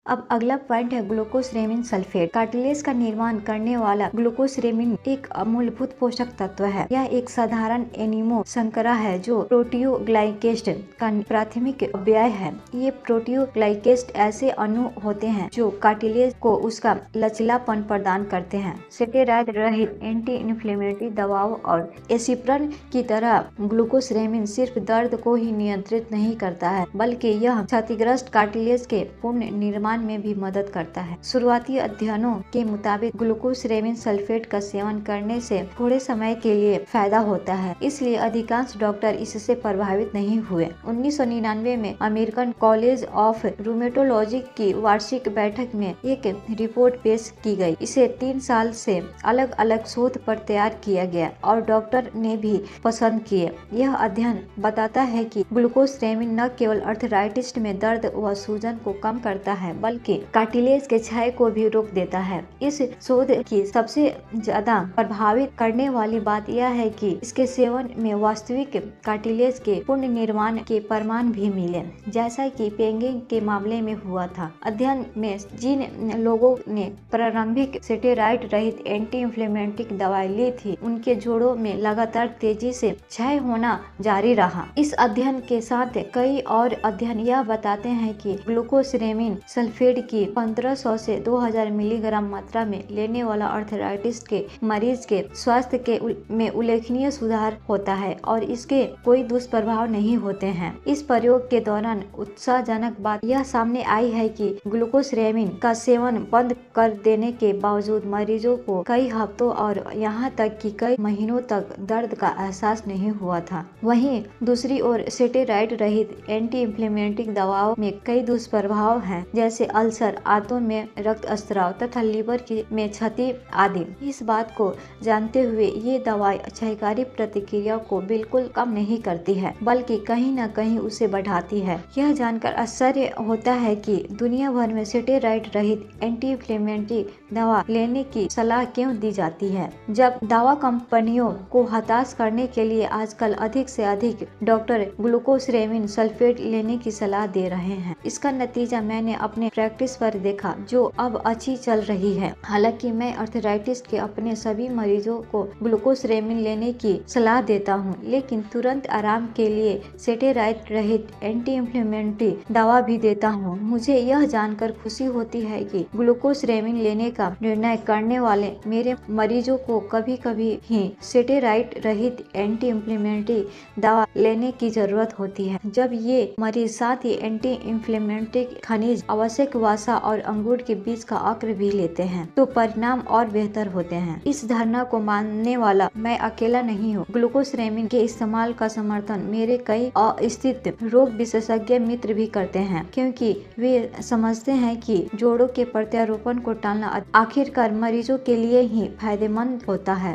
अब अगला पॉइंट है ग्लूकोसरेमिन सल्फेट। कार्टिलेज का निर्माण करने वाला ग्लूकोसरेमिन एक मूलभूत पोषक तत्व है। यह एक साधारण एनिमो संकरा है जो प्रोटियोग्लाइकेट का प्राथमिक अवयव है। ये प्रोटियोग्लाइकेट ऐसे अणु होते हैं जो कार्टिलेज को उसका लचीलापन प्रदान करते हैं। स्टेरॉयड रहित एंटी इन्फ्लेमेटरी दवाओं और एस्पिरिन की तरह ग्लूकोसरेमिन सिर्फ दर्द को ही नियंत्रित नहीं करता है, बल्कि यह क्षतिग्रस्त कार्टिलेज के पुनः निर्माण में भी मदद करता है। शुरुआती अध्ययनों के मुताबिक ग्लूकोसरेमिन सल्फेट का सेवन करने से थोड़े समय के लिए फायदा होता है, इसलिए अधिकांश डॉक्टर इससे प्रभावित नहीं हुए। 1999 में अमेरिकन कॉलेज ऑफ रूमेटोलॉजी की वार्षिक बैठक में एक रिपोर्ट पेश की गई। इसे 3 साल से अलग अलग शोध पर तैयार किया गया और डॉक्टर ने भी पसंद किए। यह अध्ययन बताता है कि ग्लूकोसरेमिन न केवल आर्थराइटिस में दर्द व सूजन को कम करता है, बल्कि कार्टिलेज के क्षय को भी रोक देता है। इस शोध की सबसे ज्यादा प्रभावित करने वाली बात यह है कि इसके सेवन में वास्तविक कार्टिलेज के पुनः निर्माण के प्रमाण भी मिले, जैसा कि पेंगिंग के मामले में हुआ था। अध्ययन में जिन लोगों ने प्रारंभिक स्टेरॉयड रहित एंटी इन्फ्लेमेटरी दवाई ली थी, उनके जोड़ों में लगातार तेजी से क्षय होना जारी रहा। इस अध्ययन के साथ कई और अध्ययन यह बताते हैं कि ग्लूकोसरेमिन सल्फेट की 1500 से 2000 मिलीग्राम मात्रा में लेने वाला आर्थराइटिस के मरीज के स्वास्थ्य में उल्लेखनीय सुधार होता है और इसके कोई दुष्प्रभाव नहीं होते हैं। इस प्रयोग के दौरान उत्साहजनक बात यह सामने आई है कि ग्लूकोसरेमिन का सेवन बंद कर देने के बावजूद मरीजों को कई हफ्तों और यहाँ तक कि कई महीनों तक दर्द का एहसास नहीं हुआ था। वहीं दूसरी ओर स्टेरॉयड रहित एंटी इन्फ्लेमेटरी दवाओं में कई दुष्प्रभाव हैं, जैसे अल्सर, आंतों में रक्तस्राव तथा लीवर में क्षति आदि। इस बात को जानते हुए ये दवाई क्षयकारी प्रतिक्रिया को बिल्कुल कम नहीं करती है, बल्कि कहीं न कहीं उसे बढ़ाती है। यह जानकर आश्चर्य होता है कि दुनिया भर में स्टेरॉयड रहित एंटी इन्फ्लेमेटरी दवा लेने की सलाह क्यों दी जाती है, जब दवा कंपनियों को हताश करने के लिए आजकल अधिक से अधिक डॉक्टर ग्लूकोसरेमिन सल्फेट लेने की सलाह दे रहे हैं। इसका नतीजा मैंने अपने प्रैक्टिस पर देखा, जो अब अच्छी चल रही है। हालांकि मैं आर्थराइटिस के अपने सभी मरीजों को ग्लूकोसरेमिन लेने की सलाह देता हूं, लेकिन तुरंत आराम के लिए स्टेरॉयड रहित एंटी इन्फ्लेमेटरी दवा भी देता हूं। मुझे यह जानकर खुशी होती है कि ग्लूकोसरेमिन लेने का निर्णय करने वाले मेरे मरीजों को कभी कभी ही स्टेरॉयड रहित एंटी इन्फ्लेमेटरी दवा लेने की जरूरत होती है, जब ये मरीज साथ ही एंटी इन्फ्लेमेटरी खनिज, आवश्यक वसा और अंगूर के बीज का अर्क भी लेते हैं, तो परिणाम और बेहतर होते हैं। इस धारणा को मानने वाला मैं अकेला नहीं हूँ। ग्लूकोसरेमिन के इस्तेमाल का समर्थन मेरे कई अस्तित्व रोग विशेषज्ञ मित्र भी करते हैं, क्योंकि वे समझते हैं कि जोड़ों के प्रत्यारोपण को टालना आखिरकार मरीजों के लिए ही फायदेमंद होता है।